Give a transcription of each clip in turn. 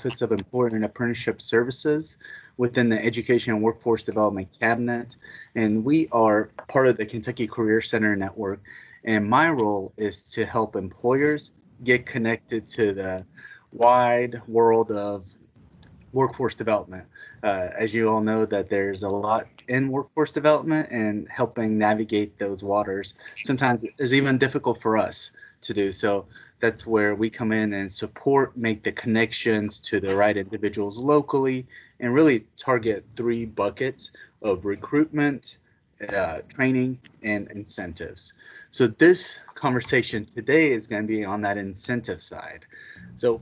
Office of Employer and Apprenticeship Services within the Education and Workforce Development Cabinet, and we are part of the Kentucky Career Center Network. And my role is to help employers get connected to the wide world of workforce development. As you all know, that there's a lot in workforce development, and helping navigate those waters sometimes is even difficult for us to do. So that's where we come in and support, make the connections to the right individuals locally, and really target three buckets of recruitment, training, and incentives. So this conversation today is going to be on that incentive side. So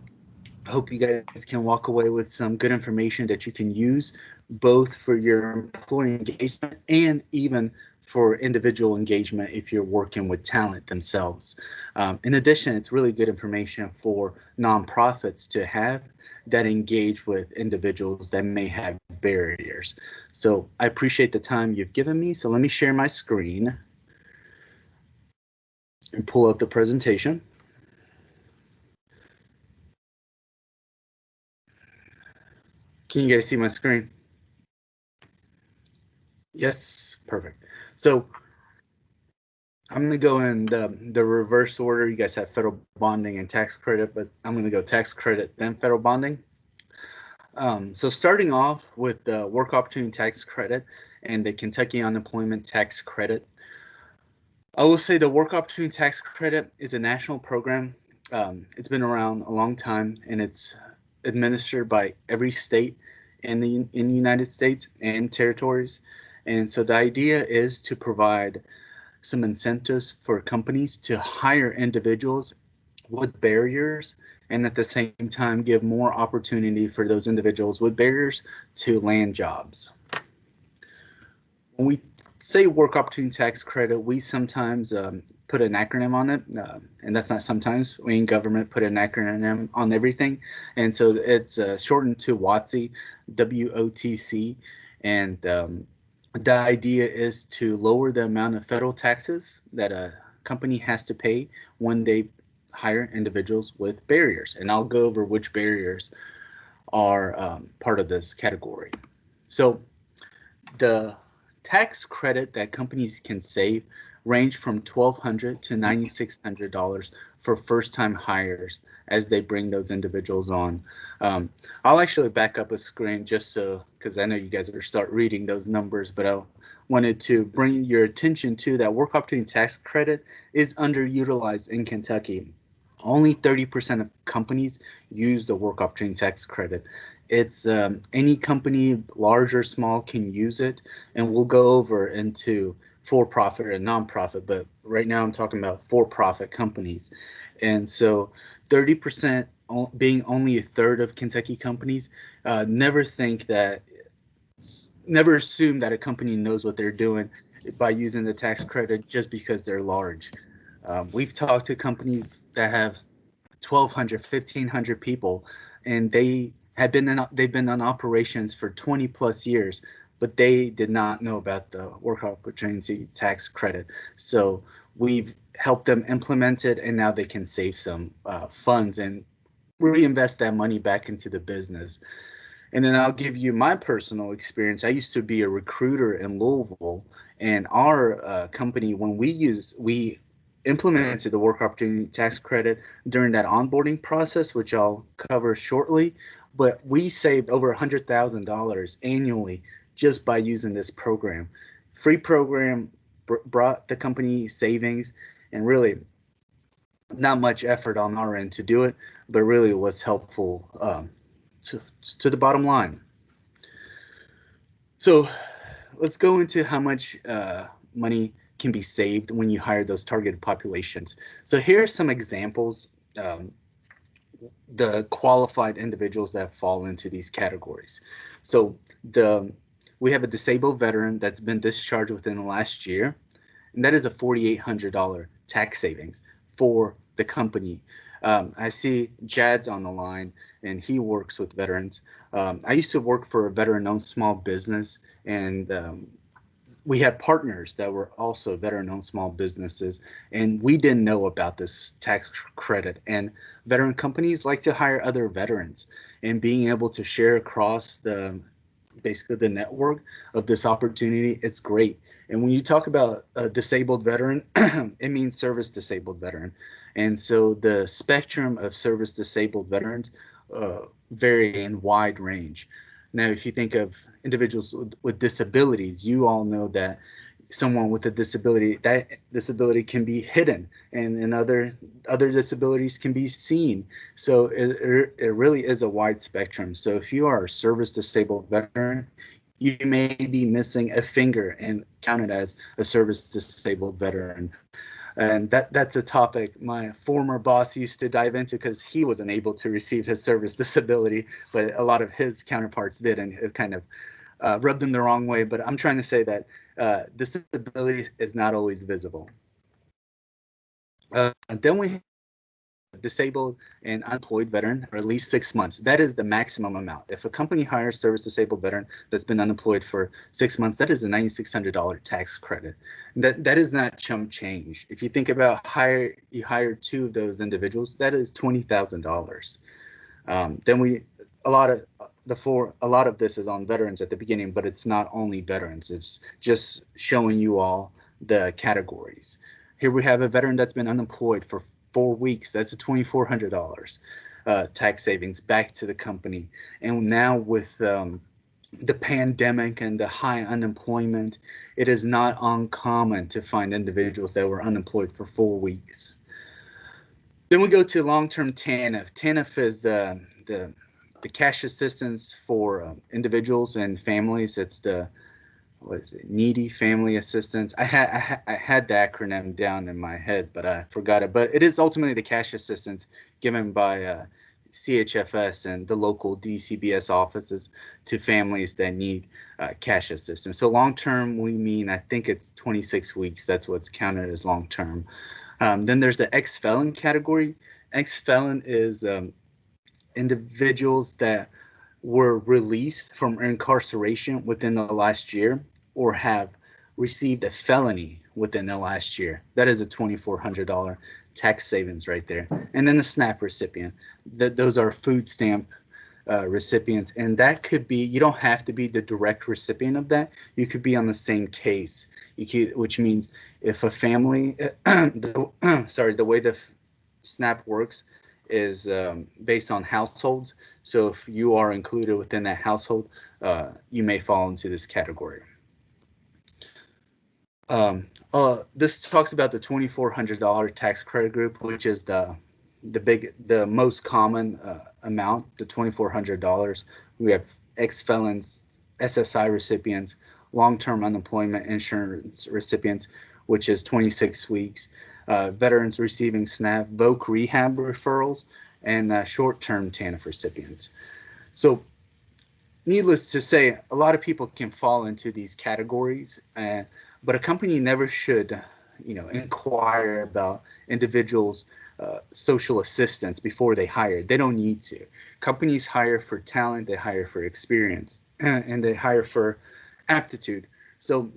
I hope you guys can walk away with some good information that you can use both for your employee engagement and even for individual engagement if you're working with talent themselves. In addition, it's really good information for nonprofits to have that engage with individuals that may have barriers. So I appreciate the time you've given me. So let me share my screen and pull up the presentation. Can you guys see my screen? Yes, perfect. So I'm going to go in the reverse order. You guys have federal bonding and tax credit, but I'm going to go tax credit, then federal bonding. So starting off with the work opportunity tax credit and the Kentucky unemployment tax credit. I will say the work opportunity tax credit is a national program. It's been around a long time, and it's administered by every state in the United States and territories. And so the idea is to provide some incentives for companies to hire individuals with barriers, and at the same time give more opportunity for those individuals with barriers to land jobs. When we say work opportunity tax credit, we sometimes put an acronym on it, and that's not sometimes. We in government put an acronym on everything, and so it's shortened to WOTC, WOTC, and the idea is to lower the amount of federal taxes that a company has to pay when they hire individuals with barriers. And I'll go over which barriers are part of this category. So the tax credit that companies can save range from $1,200 to $9,600 for first-time hires as they bring those individuals on. I'll actually back up a screen just so, because I know you guys are start reading those numbers, but I wanted to bring your attention to that work opportunity tax credit is underutilized in Kentucky. Only 30% of companies use the work opportunity tax credit. It's any company, large or small, can use it, and we'll go over into for-profit or nonprofit, but right now I'm talking about for-profit companies. And so 30% being only a third of Kentucky companies, never assume that a company knows what they're doing by using the tax credit just because they're large. We've talked to companies that have 1,200, 1,500 people, and they've been on operations for 20 plus years, but they did not know about the work opportunity tax credit. So we've helped them implement it, and now they can save some funds and reinvest that money back into the business. And then I'll give you my personal experience. I used to be a recruiter in Louisville, and our company, when we implemented the work opportunity tax credit during that onboarding process, which I'll cover shortly. But we saved over $100,000 annually just by using this program. Free program brought the company savings, and really not much effort on our end to do it, but really was helpful to the bottom line. So let's go into how much money can be saved when you hire those targeted populations. So here are some examples, the qualified individuals that fall into these categories. So we have a disabled veteran that's been discharged within the last year, and that is a $4,800 tax savings for the company. I see Jad's on the line, and he works with veterans. I used to work for a veteran-owned small business, and we had partners that were also veteran-owned small businesses, and we didn't know about this tax credit. And veteran companies like to hire other veterans, and being able to share across the basically the network of this opportunity, it's great. And when you talk about a disabled veteran, it means service disabled veteran. And so the spectrum of service disabled veterans vary in wide range. Now, if you think of individuals with disabilities, you all know that someone with a disability, that disability can be hidden, and other disabilities can be seen. So it really is a wide spectrum. So if you are a service disabled veteran, you may be missing a finger and counted as a service disabled veteran. And that's a topic my former boss used to dive into, because he wasn't able to receive his service disability, but a lot of his counterparts did, and it kind of rubbed them the wrong way. But I'm trying to say that disability is not always visible. Then we have disabled and unemployed veteran for at least 6 months. That is the maximum amount. If a company hires service disabled veteran that's been unemployed for 6 months, that is a $9,600 tax credit. That is not chump change. If you think about you hire two of those individuals, that is $20,000. Then we a lot of a lot of this is on veterans at the beginning, but it's not only veterans. It's just showing you all the categories. Here we have a veteran that's been unemployed for 4 weeks. That's a $2,400 tax savings back to the company. And now with the pandemic and the high unemployment, it is not uncommon to find individuals that were unemployed for 4 weeks. Then we go to long-term TANF. TANF is the cash assistance for individuals and families. It's the what is it? Needy family assistance. I had the acronym down in my head, but I forgot it. But it is ultimately the cash assistance given by CHFS and the local DCBS offices to families that need cash assistance. So long term, we mean, I think it's 26 weeks. That's what's counted as long term. Then there's the ex-felon category. Ex-felon is individuals that were released from incarceration within the last year or have received a felony within the last year. That is a $2,400 tax savings right there. And then the SNAP recipient, those are food stamp recipients, and that could be, you don't have to be the direct recipient of that. You could be on the same case. Which means if a family, the way the SNAP works is based on households. So if you are included within that household, you may fall into this category. This talks about the $2,400 tax credit group, which is the most common amount, the $2,400. We have ex-felons, SSI recipients, long-term unemployment insurance recipients, which is 26 weeks, veterans receiving SNAP, VOC rehab referrals, and short-term TANF recipients. So needless to say, a lot of people can fall into these categories, but a company never should, inquire about individuals' social assistance before they hire. They don't need to. Companies hire for talent, they hire for experience, and they hire for aptitude. So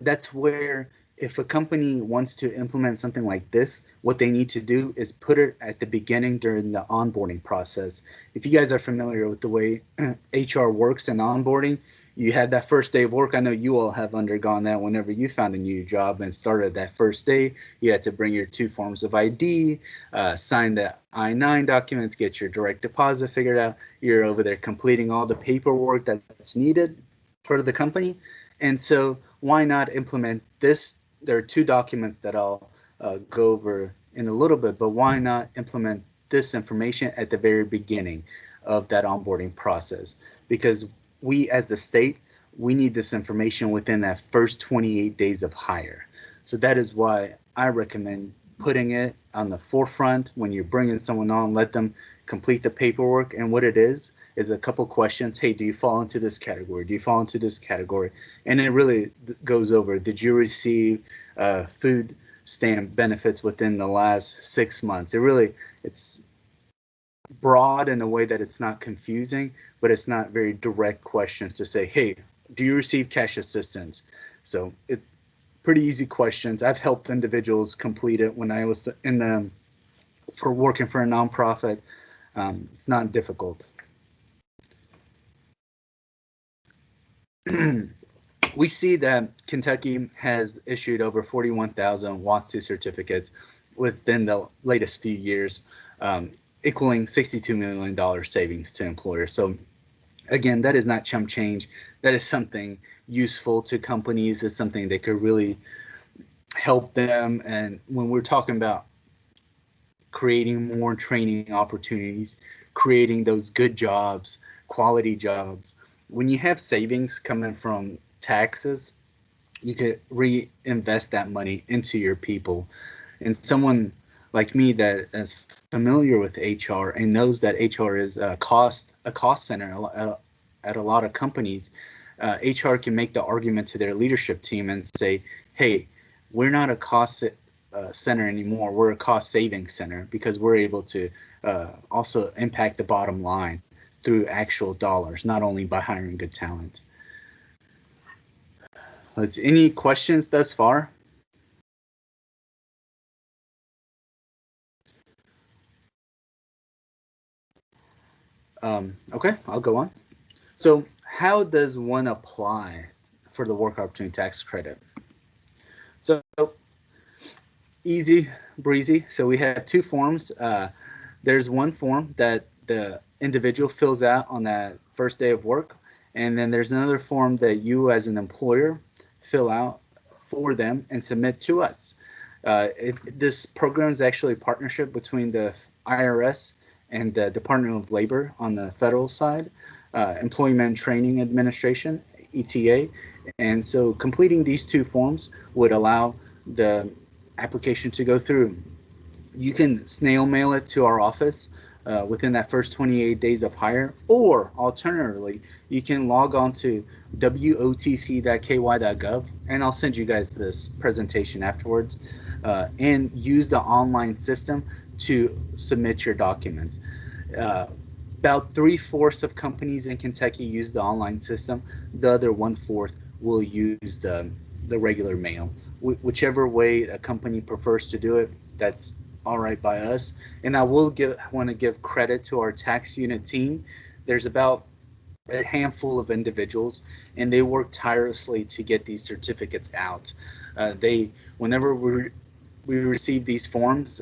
that's where, if a company wants to implement something like this, what they need to do is put it at the beginning during the onboarding process. If you guys are familiar with the way HR works and onboarding, you had that first day of work. I know you all have undergone that whenever you found a new job and started that first day. You had to bring your 2 forms of ID, sign the I-9 documents, get your direct deposit figured out. You're over there completing all the paperwork that's needed for the company. And so why not implement this? There are 2 documents that I'll go over in a little bit, but why not implement this information at the very beginning of that onboarding process? Because we, as the state, we need this information within that first 28 days of hire. So that is why I recommend putting it on the forefront when you're bringing someone on. Let them complete the paperwork, and what it is a couple questions. Hey, do you fall into this category? Do you fall into this category? And it really goes over, did you receive food stamp benefits within the last 6 months? It's broad in a way that it's not confusing, but it's not very direct questions to say, hey, do you receive cash assistance? So it's pretty easy questions. I've helped individuals complete it when I was for working for a nonprofit. It's not difficult. We see that Kentucky has issued over 41,000 WOTC certificates within the latest few years, equaling $62 million savings to employers. So again, that is not chump change. That is something useful to companies. It's something that could really help them. And when we're talking about creating more training opportunities, creating those good jobs, quality jobs, when you have savings coming from taxes, you could reinvest that money into your people. And someone like me that is familiar with HR and knows that HR is a cost center at a lot of companies, HR can make the argument to their leadership team and say, hey, we're not a cost center anymore. We're a cost saving center because we're able to also impact the bottom line through actual dollars, not only by hiring good talent. Any questions thus far? Okay, I'll go on. So how does one apply for the work opportunity tax credit? So easy breezy. So we have two forms. There's one form that the individual fills out on that first day of work, and then there's another form that you as an employer fill out for them and submit to us. This program is actually a partnership between the IRS and the Department of Labor on the federal side, Employment Training Administration, ETA. And so completing these two forms would allow the application to go through. You can snail mail it to our office within that first 28 days of hire, or alternatively, you can log on to wotc.ky.gov, and I'll send you guys this presentation afterwards, and use the online system to submit your documents. About 3/4 of companies in Kentucky use the online system. The other 1/4 will use the regular mail. Whichever way a company prefers to do it, that's all right by us. And I will want to give credit to our tax unit team. There's about a handful of individuals, and they work tirelessly to get these certificates out. Whenever we receive these forms,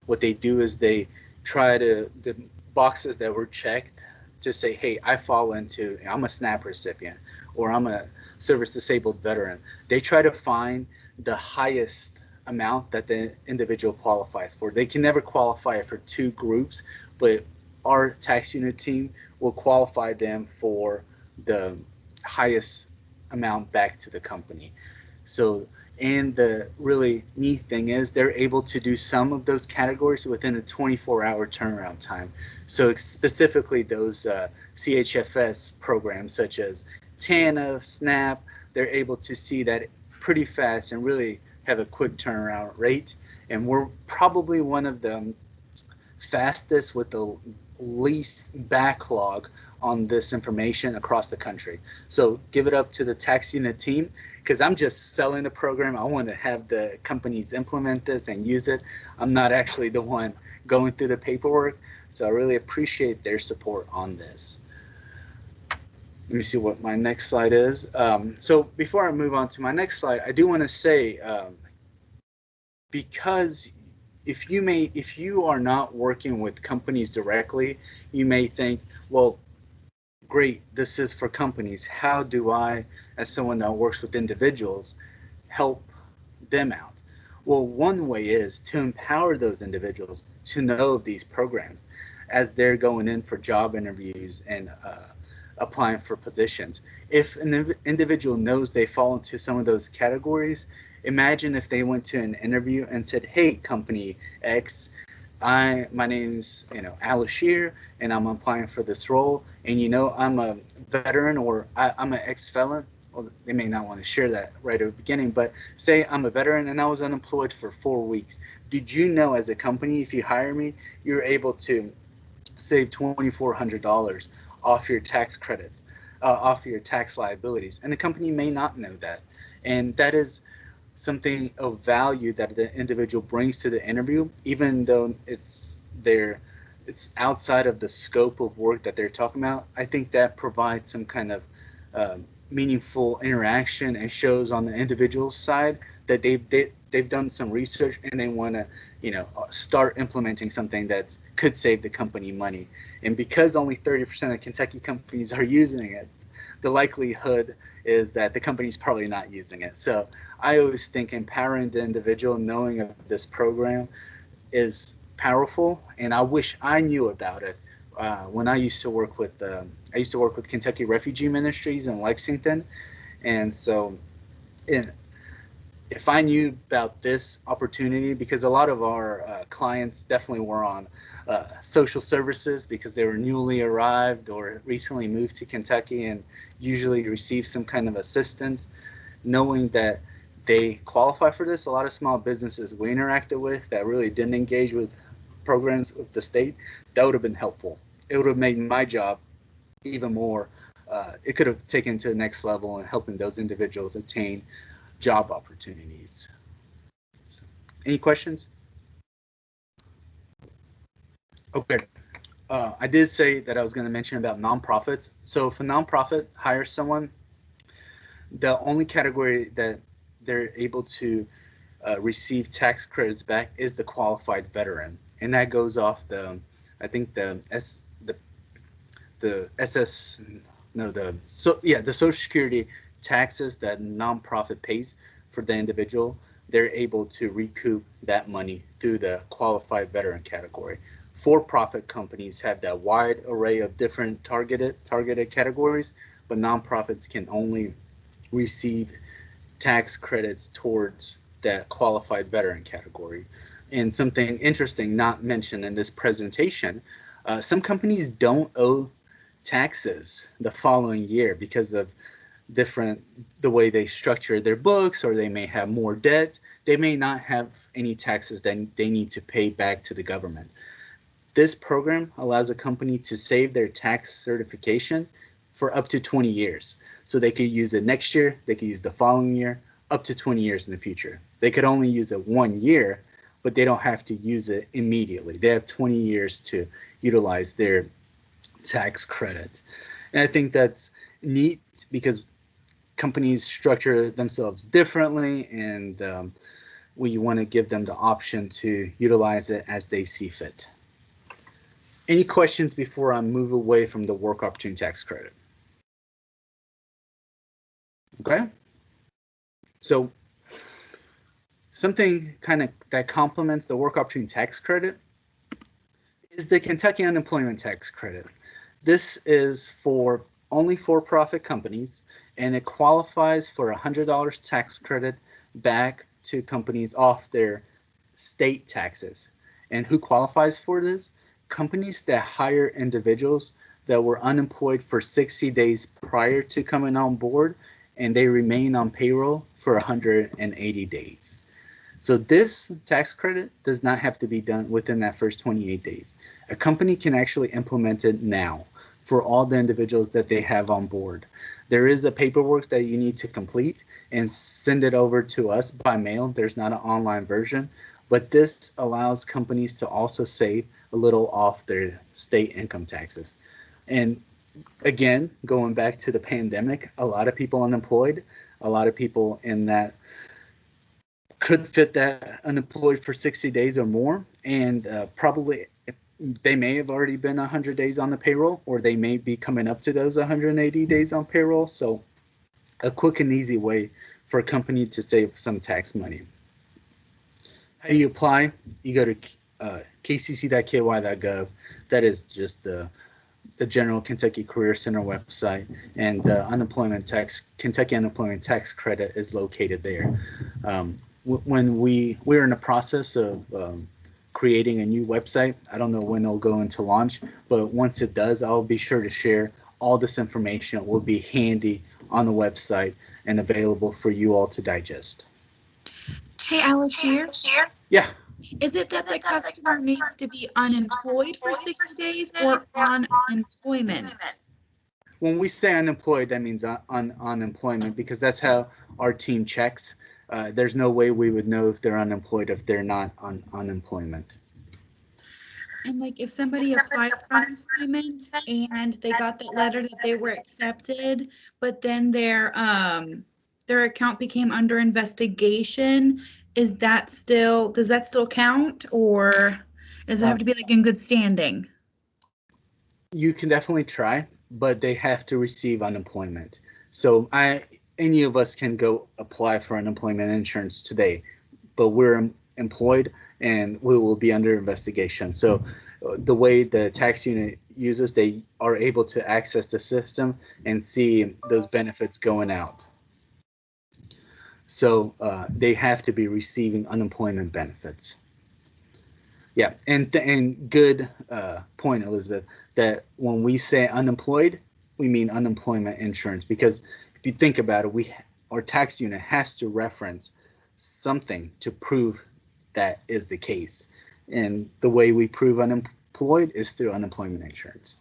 what they do is they try to the boxes that were checked to say, hey, I'm a SNAP recipient, or I'm a service disabled veteran. They try to find the highest amount that the individual qualifies for. They can never qualify for two groups, but our tax unit team will qualify them for the highest amount back to the company. So, and the really neat thing is they're able to do some of those categories within a 24-hour turnaround time. So specifically those CHFS programs such as TANF, SNAP, they're able to see that pretty fast and really have a quick turnaround rate. And we're probably one of the fastest with the least backlog on this information across the country. So give it up to the tax unit team, because I'm just selling the program. I want to have the companies implement this and use it. I'm not actually the one going through the paperwork. So I really appreciate their support on this. Let me see what my next slide is. So before I move on to my next slide, I do want to say, because if you are not working with companies directly, you may think, well, great, this is for companies. How do I, as someone that works with individuals, help them out? Well, one way is to empower those individuals to know of these programs as they're going in for job interviews and applying for positions. If an individual knows they fall into some of those categories, imagine if they went to an interview and said, hey, company X, my name's Alashir, and I'm applying for this role, and I'm a veteran, or I'm an ex-felon. Well, they may not want to share that right at the beginning, but say I'm a veteran and I was unemployed for 4 weeks. Did you know, as a company, if you hire me, you're able to save $2,400 off your tax credits? off your tax liabilities, and the company may not know that, and that is something of value that the individual brings to the interview, even though it's outside of the scope of work that they're talking about. I think that provides some kind of meaningful interaction and shows on the individual side that they've done some research and they want to start implementing something that could save the company money. And because only 30% of Kentucky companies are using it, the likelihood is that the company's probably not using it. So I always think empowering the individual, knowing of this program, is powerful, and I wish I knew about it when I used to work with Kentucky Refugee Ministries in Lexington, and so in, if I knew about this opportunity, because a lot of our clients definitely were on social services because they were newly arrived or recently moved to Kentucky and usually receive some kind of assistance, knowing that they qualify for this. A lot of small businesses we interacted with that really didn't engage with programs with the state, that would have been helpful. It would have made my job even more. It could have taken to the next level in helping those individuals attain job opportunities. So, any questions? Okay. I did say that I was going to mention about nonprofits. So if a nonprofit hires someone, the only category that they're able to receive tax credits back is the qualified veteran, and that goes off I think the SS, no, the Social Security taxes that nonprofit pays for the individual. They're able to recoup that money through the qualified veteran category. For-profit companies have that wide array of different targeted categories, but nonprofits can only receive tax credits towards that qualified veteran category. And something interesting not mentioned in this presentation, some companies don't owe taxes the following year because of the way they structure their books, or they may have more debts. They may not have any taxes that they need to pay back to the government. This program allows a company to save their tax certification for up to 20 years. So they could use it next year, they could use the following year, up to 20 years in the future. They could only use it 1 year, but they don't have to use it immediately. They have 20 years to utilize their tax credit. And I think that's neat because companies structure themselves differently, and we want to give them the option to utilize it as they see fit. Any questions before I move away from the work opportunity tax credit? Okay. So something kind of that complements the work opportunity tax credit is the Kentucky Unemployment Tax Credit. This is for only for-profit companies, and it qualifies for a $100 tax credit back to companies off their state taxes. And who qualifies for this? Companies that hire individuals that were unemployed for 60 days prior to coming on board, and they remain on payroll for 180 days. So this tax credit does not have to be done within that first 28 days. A company can actually implement it now for all the individuals that they have on board. There is a paperwork that you need to complete and send it over to us by mail. There's not an online version, but this allows companies to also save a little off their state income taxes. And again, going back to the pandemic, a lot of people unemployed, a lot of people in that could fit that unemployed for 60 days or more, and probably they may have already been 100 days on the payroll, or they may be coming up to those 180 days on payroll. So a quick and easy way for a company to save some tax money. How do you apply? You go to kcc.ky.gov. That is just the general Kentucky Career Center website, and the Kentucky Unemployment Tax Credit is located there. When we're in the process of creating a new website, I don't know when it'll go into launch, but once it does, I'll be sure to share all this information. It will be handy on the website and available for you all to digest. Hey, Alice here. Yeah. Is it that the customer needs to be unemployed for 60 days or on employment? when we say unemployed, that means unemployment, because that's how our team checks. There's no way we would know if they're unemployed if they're not on unemployment. And like if somebody applied for unemployment and they got that letter that they were accepted, but then their account became under investigation, does that still count, or does it have to be like in good standing? You can definitely try, but they have to receive unemployment. So any of us can go apply for unemployment insurance today, but we're employed and we will be under investigation. So the way the tax unit uses, they are able to access the system and see those benefits going out. So they have to be receiving unemployment benefits. Yeah, and good point, Elizabeth, that when we say unemployed, we mean unemployment insurance, because if you think about it, our tax unit has to reference something to prove that is the case, and the way we prove unemployed is through unemployment insurance.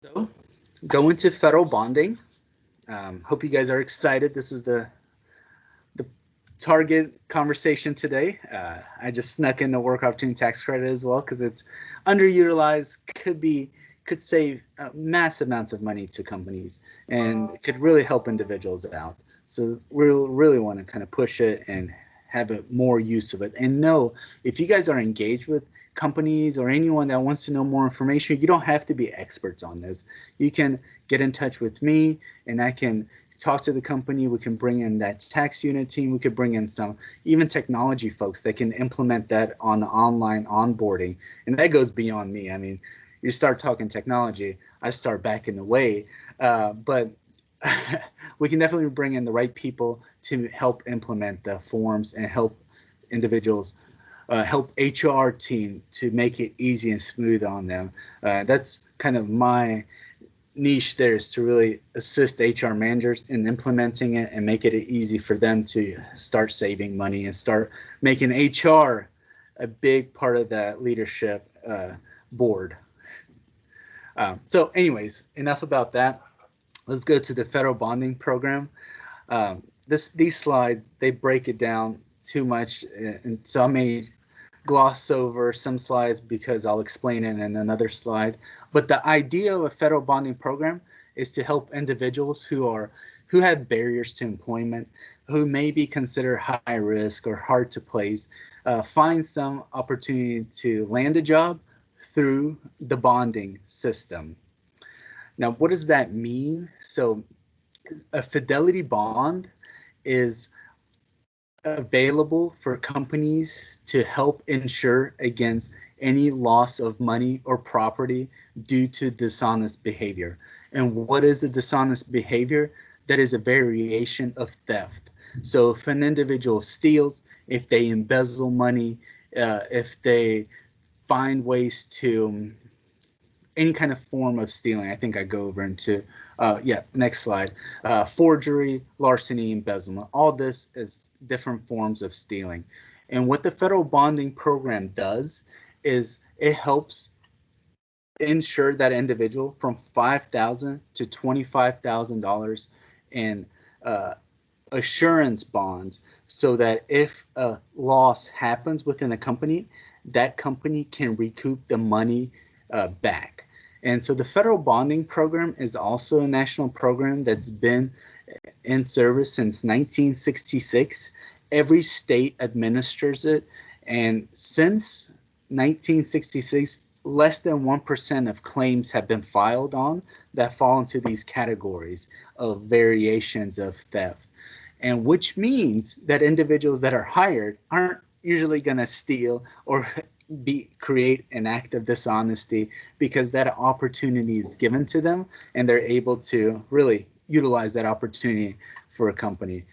So, going to federal bonding. Hope you guys are excited. This is the target conversation today. I just snuck in the work opportunity tax credit as well because it's underutilized, could save massive amounts of money to companies and could really help individuals out. So we really want to kind of push it and have more use of it. And know, if you guys are engaged with companies or anyone that wants to know more information, you don't have to be experts on this. You can get in touch with me and I can talk to the company. We can bring in that tax unit team. We could bring in some even technology folks that can implement that on the online onboarding. And that goes beyond me. I mean, you start talking technology, I start backing away. But we can definitely bring in the right people to help implement the forms and help individuals, help HR team to make it easy and smooth on them. That's kind of my niche there, is to really assist HR managers in implementing it and make it easy for them to start saving money and start making HR a big part of that leadership board. So anyways, enough about that. Let's go to the federal bonding program. These slides, they break it down too much, and so I may gloss over some slides because I'll explain it in another slide. But the idea of a federal bonding program is to help individuals who have barriers to employment, who may be considered high risk or hard to place, find some opportunity to land a job through the bonding system. Now, what does that mean? So a fidelity bond is available for companies to help insure against any loss of money or property due to dishonest behavior. And what is a dishonest behavior? That is a variation of theft. So if an individual steals, if they embezzle money, if they find ways to any kind of form of stealing. I think I go over into, next slide. Forgery, larceny, embezzlement. All this is different forms of stealing. And what the federal bonding program does is it helps insure that individual from $5,000 to $25,000 in assurance bonds, so that if a loss happens within a company, that company can recoup the money back. And so the federal bonding program is also a national program that's been in service since 1966. Every state administers it. And since 1966, less than 1% of claims have been filed on that fall into these categories of variations of theft. And which means that individuals that are hired aren't usually going to steal or create an act of dishonesty, because that opportunity is given to them and they're able to really utilize that opportunity for a company.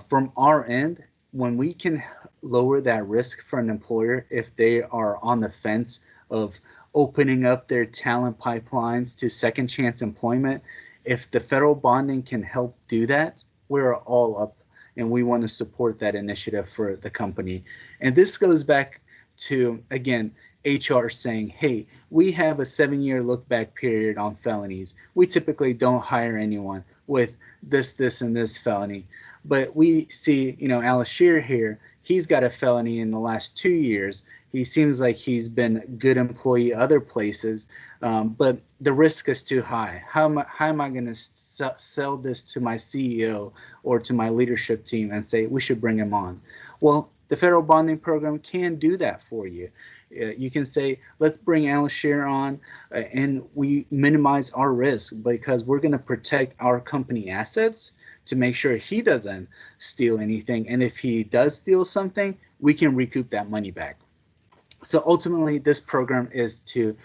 From our end, when we can lower that risk for an employer if they are on the fence of opening up their talent pipelines to second chance employment, if the federal bonding can help do that, we're all up, and we want to support that initiative for the company. And this goes back to, again, HR saying, hey, we have a 7-year look back period on felonies. We typically don't hire anyone with this, and this felony. But we see, Al-Ashir here, he's got a felony in the last 2 years. He seems like he's been a good employee other places, but the risk is too high. How am I going to sell this to my CEO or to my leadership team and say we should bring him on? Well, the federal bonding program can do that for you. You can say, let's bring Al-Ashir on, and we minimize our risk because we're going to protect our company assets to make sure he doesn't steal anything. And if he does steal something, we can recoup that money back. So ultimately, this program is to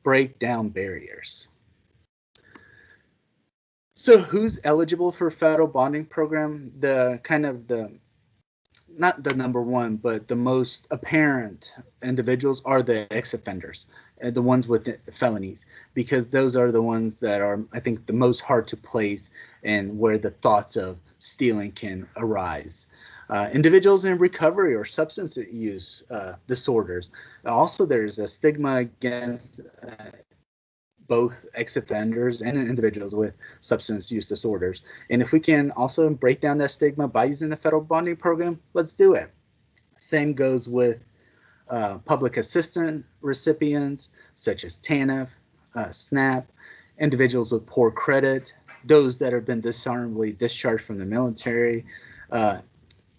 break down barriers. So who's eligible for federal bonding program? Not the number one, but the most apparent individuals are the ex-offenders, the ones with felonies, because those are the ones that are, I think, the most hard to place and where the thoughts of stealing can arise. Individuals in recovery or substance use disorders. Also, there's a stigma against both ex-offenders and individuals with substance use disorders. And if we can also break down that stigma by using the federal bonding program, let's do it. Same goes with public assistance recipients such as TANF, SNAP, individuals with poor credit, those that have been dishonorably discharged from the military,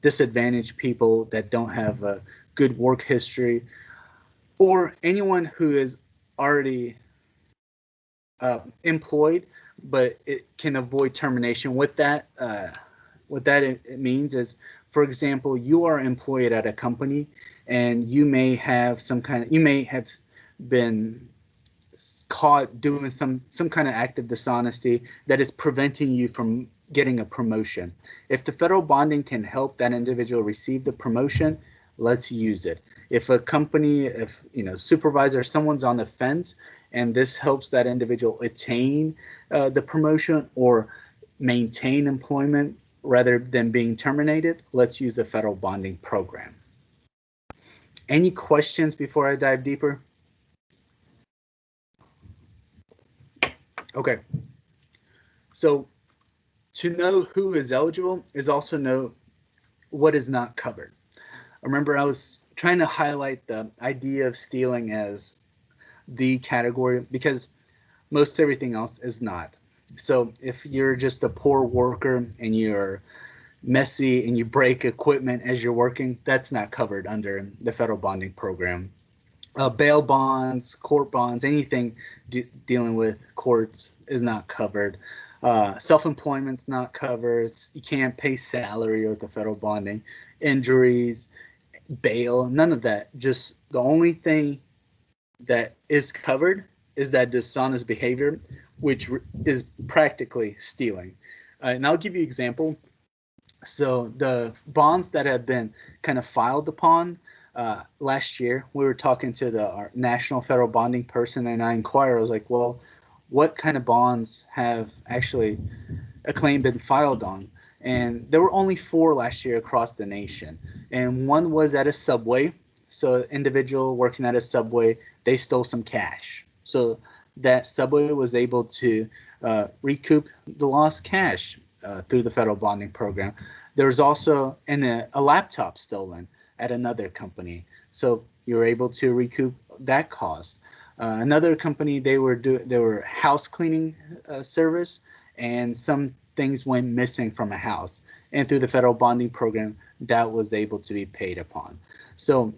disadvantaged people that don't have a good work history, or anyone who is already employed, but it can avoid termination. What that it means is, for example, you are employed at a company and you may have been caught doing some kind of act of dishonesty that is preventing you from getting a promotion. If the federal bonding can help that individual receive the promotion, let's use it. If a company, supervisor, someone's on the fence and this helps that individual attain the promotion or maintain employment rather than being terminated, let's use the federal bonding program. Any questions before I dive deeper? Okay. So to know who is eligible is also know what is not covered. Remember, I was trying to highlight the idea of stealing as the category because most everything else is not. So if you're just a poor worker and you're messy and you break equipment as you're working, that's not covered under the federal bonding program. Bail bonds, court bonds, anything dealing with courts is not covered. Self-employment's not covered. You can't pay salary with the federal bonding. Injuries, bail, none of that. Just the only thing that is covered is that dishonest behavior, which is practically stealing. And I'll give you an example. So the bonds that have been kind of filed upon last year, we were talking to our national federal bonding person, and I inquired, I was like, well, what kind of bonds have actually a claim been filed on? And there were only 4 last year across the nation. And one was at a Subway. So an individual working at a Subway, they stole some cash. So that Subway was able to recoup the lost cash through the federal bonding program. There was also a laptop stolen at another company. So you were able to recoup that cost. Another company, they were house cleaning service, and some things went missing from a house. And through the federal bonding program, that was able to be paid upon. So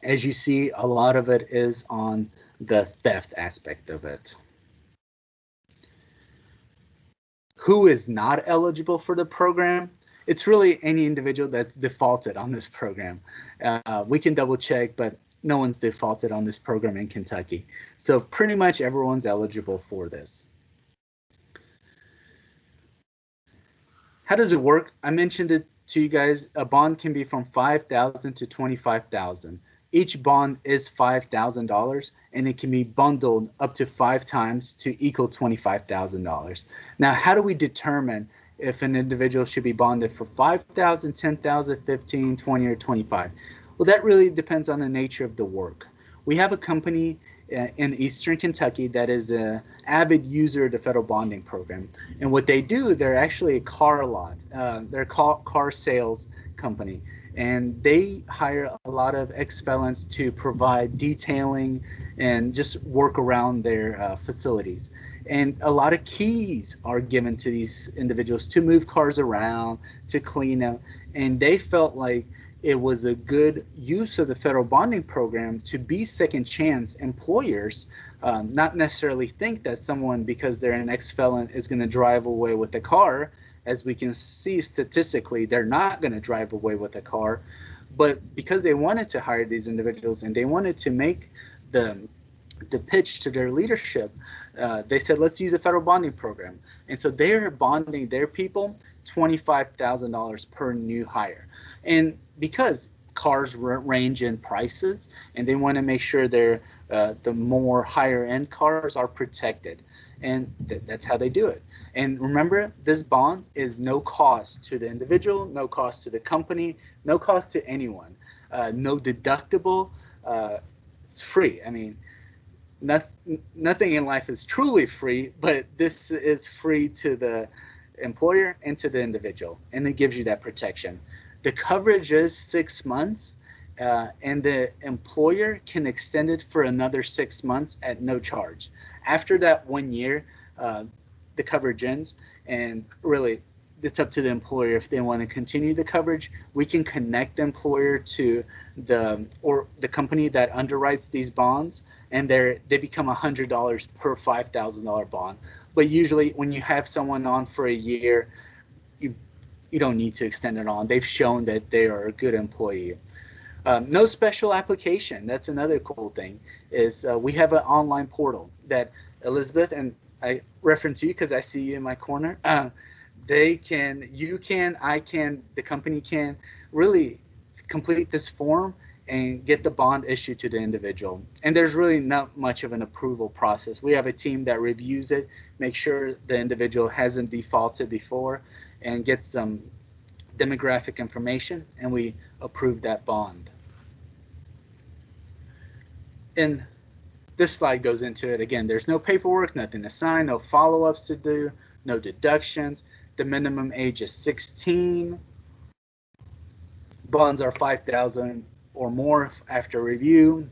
as you see, a lot of it is on the theft aspect of it. Who is not eligible for the program? It's really any individual that's defaulted on this program. We can double check, but no one's defaulted on this program in Kentucky. So pretty much everyone's eligible for this. How does it work? I mentioned it to you guys. A bond can be from $5,000 to $25,000. Each bond is $5,000, and it can be bundled up to 5 times to equal $25,000. Now, how do we determine if an individual should be bonded for $5,000, $10,000, $15,000, $20,000, or $25,000? Well, that really depends on the nature of the work. we have a company in Eastern Kentucky that is an avid user of the federal bonding program. And what they do, they're actually a car lot. They're a car sales company. And they hire a lot of ex-felons to provide detailing and just work around their facilities. And a lot of keys are given to these individuals to move cars around, to clean them. And they felt like it was a good use of the federal bonding program to be second chance employers, not necessarily think that someone, because they're an ex-felon, is going to drive away with the car. As we can see statistically, they're not going to drive away with a car. But because they wanted to hire these individuals and they wanted to make the pitch to their leadership, they said, let's use a federal bonding program. And so they're bonding their people $25,000 per new hire. And because cars range in prices, and they want to make sure they're the more higher end cars are protected. And that's how they do it. And remember, this bond is no cost to the individual, no cost to the company, no cost to anyone, no deductible. It's free. I mean, nothing in life is truly free, but this is free to the employer and to the individual, and it gives you that protection. The coverage is 6 months, and the employer can extend it for another 6 months at no charge. After that 1 year, the coverage ends, and really it's up to the employer if they want to continue the coverage. We can connect the employer to the company that underwrites these bonds, and they become $100 per $5,000 bond. But usually when you have someone on for a year, you don't need to extend it on. They've shown that they are a good employee. No special application. That's another cool thing, is we have an online portal that Elizabeth, and I reference you because I see you in my corner. They can, you can, I can, the company can really complete this form and get the bond issued to the individual. And there's really not much of an approval process. We have a team that reviews it, make sure the individual hasn't defaulted before, and gets some demographic information, and we approve that bond. And this slide goes into it again. There's no paperwork, nothing to sign, no follow-ups to do, no deductions. The minimum age is 16. Bonds are $5,000 or more after review.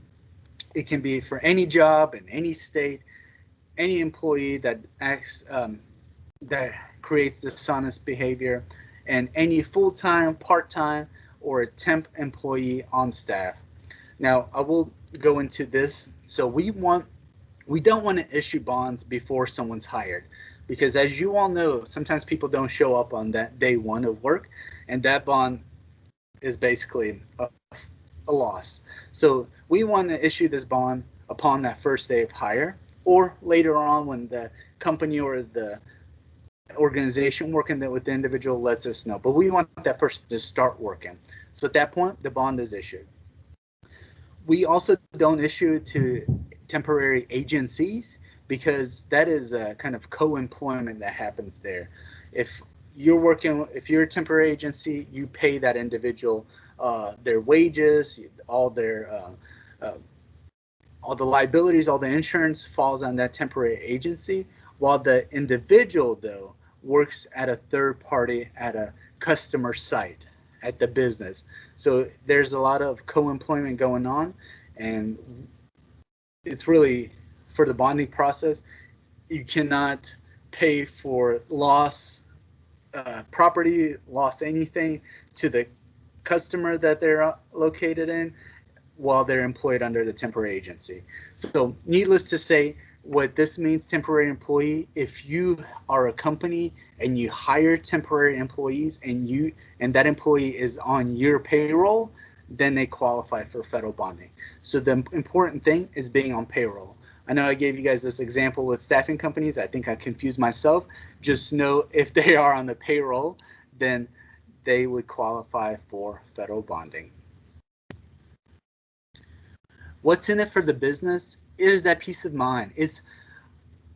It can be for any job in any state, any employee that acts that creates dishonest behavior, and any full-time, part-time, or a temp employee on staff. Now, I will go into this. So we don't want to issue bonds before someone's hired, because as you all know, sometimes people don't show up on that day one of work, and that bond is basically a loss. So we want to issue this bond upon that first day of hire, or later on when the company or the organization working with the individual lets us know. But we want that person to start working. So at that point, the bond is issued. We also don't issue it to temporary agencies, because that is a kind of co-employment that happens there. If you're a temporary agency, you pay that individual their wages, all the liabilities, all the insurance falls on that temporary agency, while the individual, though, works at a third party at a customer site at the business. So there's a lot of co-employment going on, and it's really, for the bonding process, you cannot pay for loss property, lost anything to the customer that they're located in while they're employed under the temporary agency. So needless to say, what this means, temporary employee, if you are a company and you hire temporary employees and that employee is on your payroll, then they qualify for federal bonding. So the important thing is being on payroll. I know I gave you guys this example with staffing companies. I think I confused myself. Just know if they are on the payroll, then they would qualify for federal bonding. What's in it for the business? It is that peace of mind. It's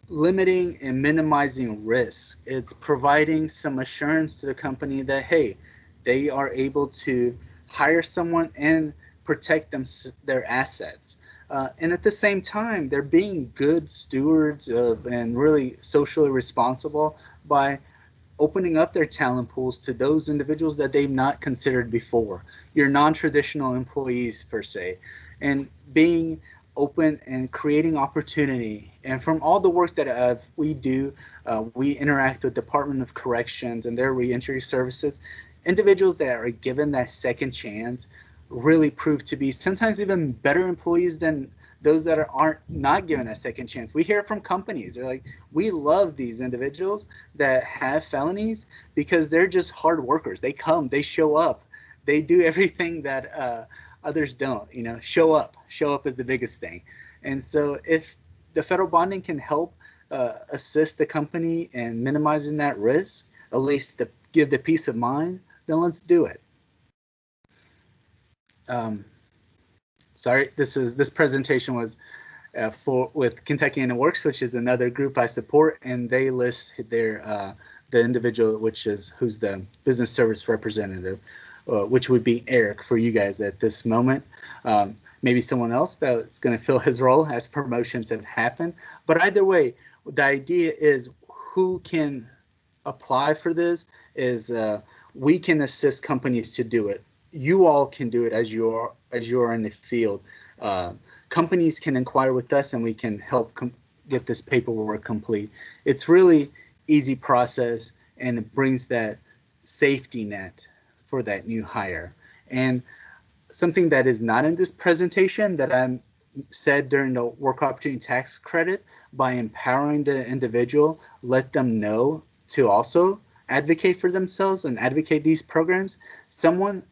limiting and minimizing risk. It's providing some assurance to the company that, hey, they are able to hire someone and protect their assets. And at the same time, they're being good stewards of and really socially responsible by opening up their talent pools to those individuals that they've not considered before, your non-traditional employees per se, and being open and creating opportunity. And from all the work that we do, we interact with Department of Corrections and their reentry services. Individuals that are given that second chance really prove to be sometimes even better employees than those that aren't not given a second chance. We hear from companies, they're like, we love these individuals that have felonies because they're just hard workers. They come, they show up, they do everything that others don't. You know, show up. Show up is the biggest thing. And so if the federal bonding can help assist the company in minimizing that risk, at least to give the peace of mind, then let's do it. Sorry, this presentation was with Kentucky in the Works, which is another group I support, and they list their the individual, who's the business service representative, which would be Eric for you guys at this moment. Maybe someone else that's going to fill his role as promotions have happened. But either way, the idea is who can apply for this is we can assist companies to do it. You all can do it as you are in the field. Companies can inquire with us, and we can help get this paperwork complete. It's really easy process, and it brings that safety net for that new hire. And something that is not in this presentation that I said during the work opportunity tax credit, by empowering the individual, let them know to also advocate for themselves and advocate these programs. Someone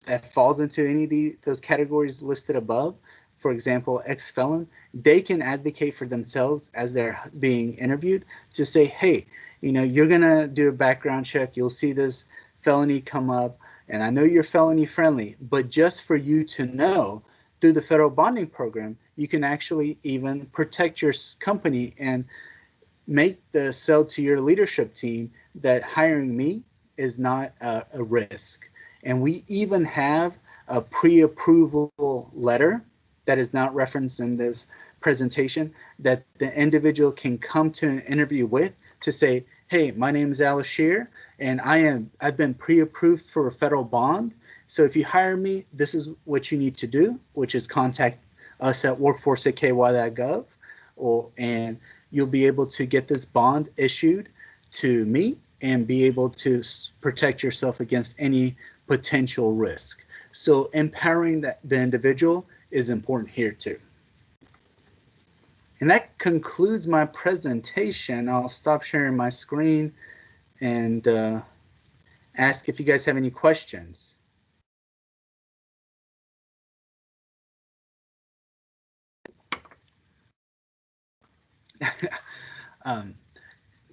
that falls into any of those categories listed above, for example, ex-felon, they can advocate for themselves as they're being interviewed to say, hey, you know, you're going to do a background check. You'll see this felony come up, and I know you're felony friendly, but just for you to know, through the federal bonding program, you can actually even protect your company and make the sell to your leadership team that hiring me is not a risk. And we even have a pre-approval letter that is not referenced in this presentation that the individual can come to an interview with to say, hey, my name is Alice Shear, and I've been pre-approved for a federal bond. So if you hire me, this is what you need to do, which is contact us at workforce@ky.gov, and you'll be able to get this bond issued to me and be able to protect yourself against any potential risk. So empowering the individual is important here too. And that concludes my presentation. I'll stop sharing my screen and ask if you guys have any questions.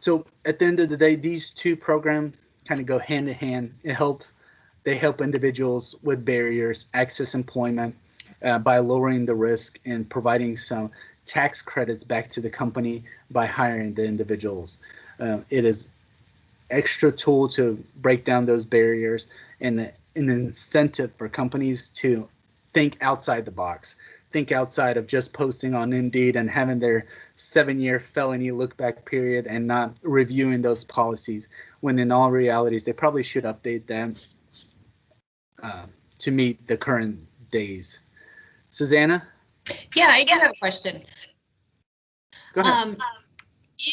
So at the end of the day, these two programs kind of go hand in hand. They help individuals with barriers access employment by lowering the risk and providing some tax credits back to the company by hiring the individuals. It is extra tool to break down those barriers and an incentive for companies to think outside the box. Think outside of just posting on Indeed and having their 7-year felony look back period and not reviewing those policies, when in all realities, they probably should update them to meet the current days. Susanna? Yeah, I do have a question. Go ahead.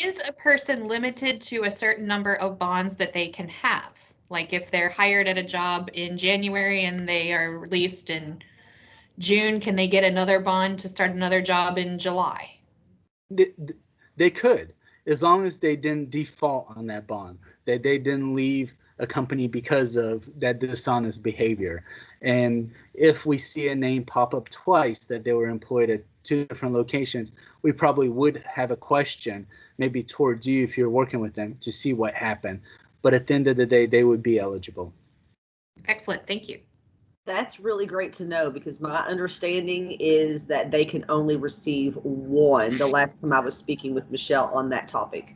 Is a person limited to a certain number of bonds that they can have? Like if they're hired at a job in January and they are released in June, can they get another bond to start another job in July? They could, as long as they didn't default on that bond, that they didn't leave a company because of that dishonest behavior. And if we see a name pop up twice that they were employed at 2 different locations, we probably would have a question maybe towards you if you're working with them to see what happened. But at the end of the day, they would be eligible. Excellent. Thank you. That's really great to know, because my understanding is that they can only receive one. The last time I was speaking with Michelle on that topic.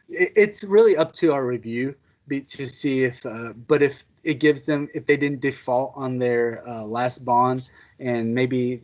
It's really up to our review to see if, but if it gives them, if they didn't default on their last bond, and maybe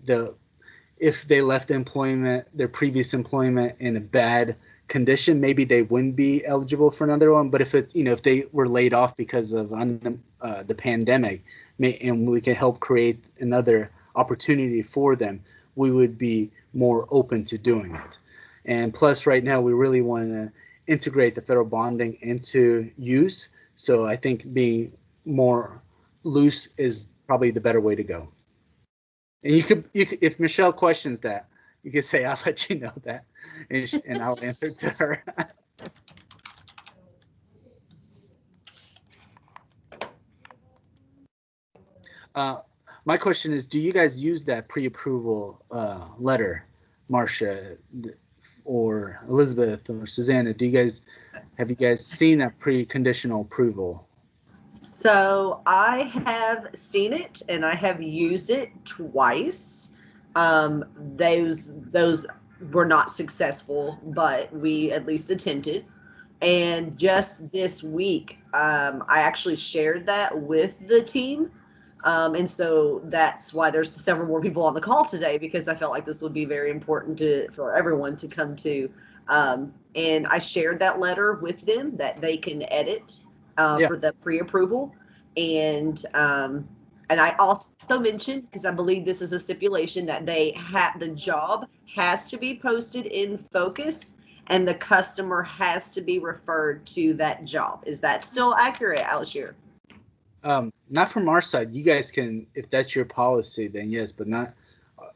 if they left employment, their previous employment in a bad condition, maybe they wouldn't be eligible for another one. But if it's, if they were laid off because of the pandemic, and we can help create another opportunity for them, we would be more open to doing it. And plus, right now, we really want to integrate the federal bonding into use. So I think being more loose is probably the better way to go. And you could, if Michelle questions that, you could say, I'll let you know that, and I'll answer to her. My question is, do you guys use that pre-approval letter, Marcia or Elizabeth or Susanna? Have you guys seen that pre-conditional approval? So I have seen it and I have used it twice. Those were not successful, but we at least attempted. And just this week, I actually shared that with the team. And so that's why there's several more people on the call today, because I felt like this would be very important for everyone to come to. And I shared that letter with them that they can edit for the pre-approval. And I also mentioned, because I believe this is a stipulation, that the job has to be posted in Focus and the customer has to be referred to that job. Is that still accurate, Alishir? Not from our side. You guys can, if that's your policy, then yes, but not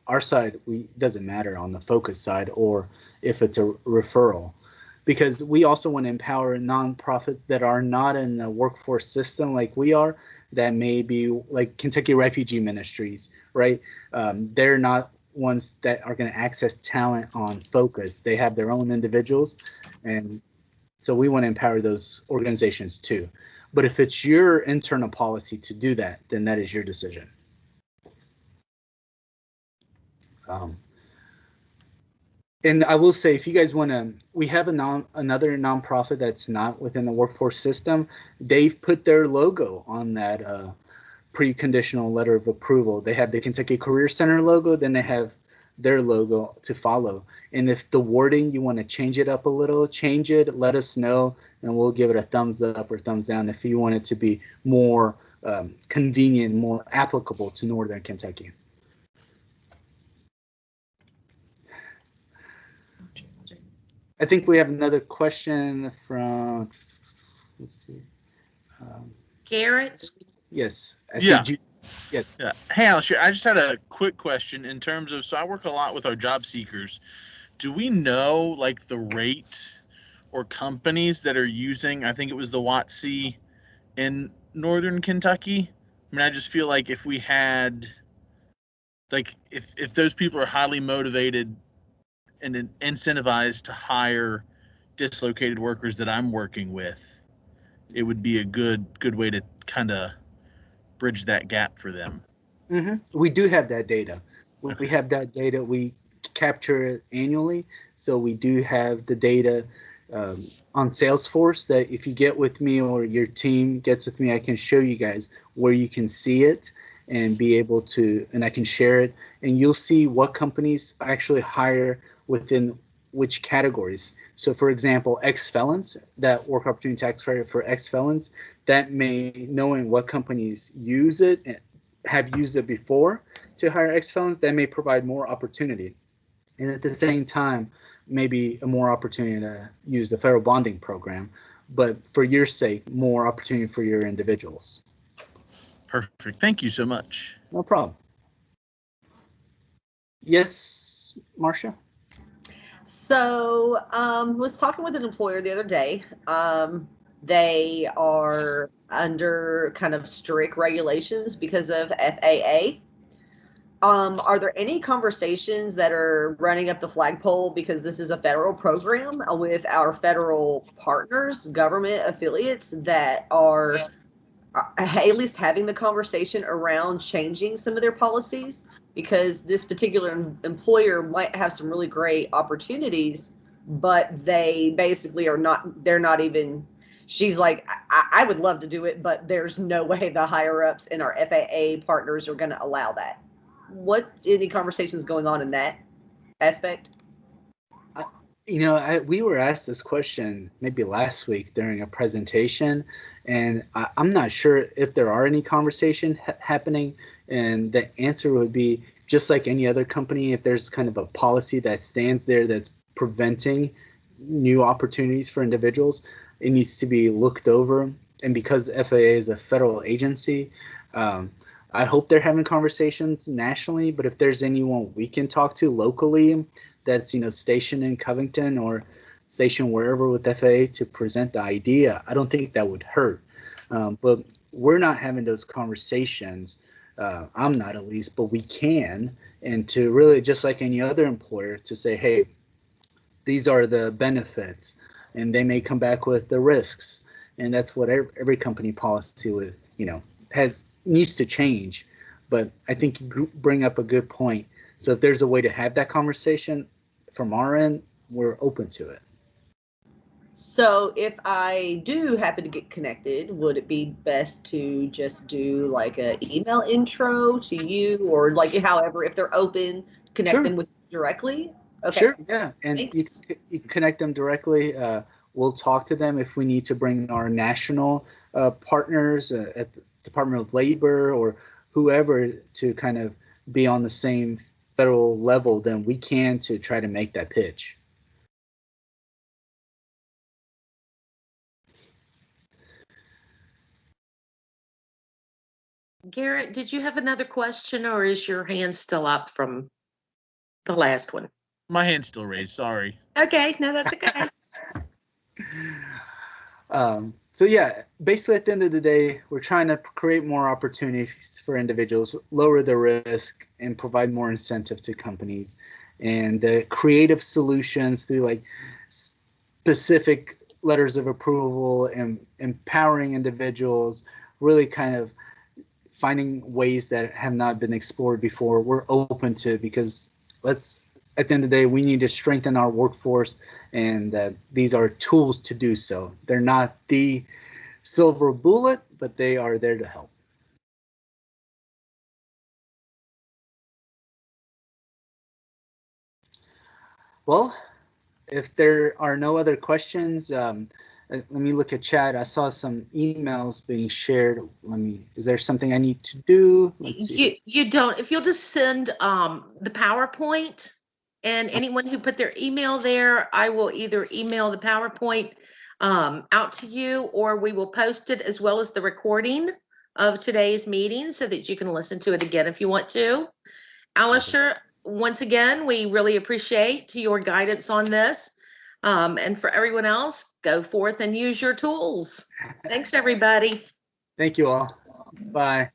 our side. Doesn't matter on the Focus side or if it's a referral, because we also want to empower nonprofits that are not in the workforce system like we are, that may be like Kentucky Refugee Ministries, right? They're not ones that are going to access talent on Focus. They have their own individuals, and so we want to empower those organizations too. But if it's your internal policy to do that, then that is your decision. And I will say, if you guys want to, we have another nonprofit that's not within the workforce system. They've put their logo on that preconditional letter of approval. They have the Kentucky Career Center logo, then they have their logo to follow. And if the wording, you want to change it up a little, change it, let us know, and we'll give it a thumbs up or thumbs down if you want it to be more convenient, more applicable to Northern Kentucky. I think we have another question from, let's see. Garrett? Yes. Yeah. Yes. Yeah. Hey, Alishir, I just had a quick question in terms of, so I work a lot with our job seekers. Do we know like the rate or companies that are using, I think it was the WOTC in Northern Kentucky? I mean, I just feel like if we had, like, if those people are highly motivated and incentivized to hire dislocated workers that I'm working with, it would be a good way to kind of bridge that gap for them. Mm-hmm. We do have that data. Okay. We have that data. We capture it annually. So we do have the data on Salesforce that if you get with me or your team gets with me, I can show you guys where you can see it and be able to, and I can share it, and you'll see what companies actually hire within which categories. So for example, ex-felons, that work opportunity tax credit for ex-felons, that may, knowing what companies use it and have used it before to hire ex-felons, that may provide more opportunity. And at the same time, maybe a more opportunity to use the federal bonding program, but for your sake, more opportunity for your individuals. Perfect. Thank you so much. No problem. Yes, Marcia? So was talking with an employer the other day. They are under kind of strict regulations because of FAA. Are there any conversations that are running up the flagpole, because this is a federal program, with our federal partners, government affiliates, that are at least having the conversation around changing some of their policies? Because this particular employer might have some really great opportunities, but they basically are not, they're not even, she's like, I would love to do it, but there's no way the higher ups and our FAA partners are going to allow that. any conversations going on in that aspect? You know, we were asked this question maybe last week during a presentation, and I'm not sure if there are any conversation happening. And the answer would be just like any other company, if there's kind of a policy that stands there that's preventing new opportunities for individuals, it needs to be looked over. And because FAA is a federal agency, I hope they're having conversations nationally. But if there's anyone we can talk to locally that's, you know, stationed in Covington or stationed wherever with FAA to present the idea, I don't think that would hurt. But we're not having those conversations. I'm not, at least, but we can. And to really, just like any other employer, to say, hey, these are the benefits, and they may come back with the risks. And that's what every company policy would, you know, needs to change. But I think you bring up a good point. So if there's a way to have that conversation from our end, we're open to it. So if I do happen to get connected, would it be best to just do like an email intro to you, or like however, if they're open, connect them with you directly? Okay. Sure, yeah. And you Thanks. can connect them directly. We'll talk to them if we need to bring our national partners at the Department of Labor or whoever to kind of be on the same federal level, then we can, to try to make that pitch. Garrett, did you have another question, or is your hand still up from the last one? My hand's still raised. Sorry. Okay, no, that's okay. So yeah, basically at the end of the day, we're trying to create more opportunities for individuals, lower the risk, and provide more incentive to companies. And creative solutions through like specific letters of approval and empowering individuals, really kind of finding ways that have not been explored before, we're open to, because at the end of the day, we need to strengthen our workforce, and these are tools to do so. They're not the silver bullet, but they are there to help. Well, if there are no other questions, let me look at chat. I saw some emails being shared. Is there something I need to do? Let's see. You don't. If you'll just send the PowerPoint, and anyone who put their email there, I will either email the PowerPoint out to you, or we will post it as well as the recording of today's meeting so that you can listen to it again if you want to. Alisher, once again, we really appreciate your guidance on this. And for everyone else, go forth and use your tools. Thanks, everybody. Thank you all. Bye.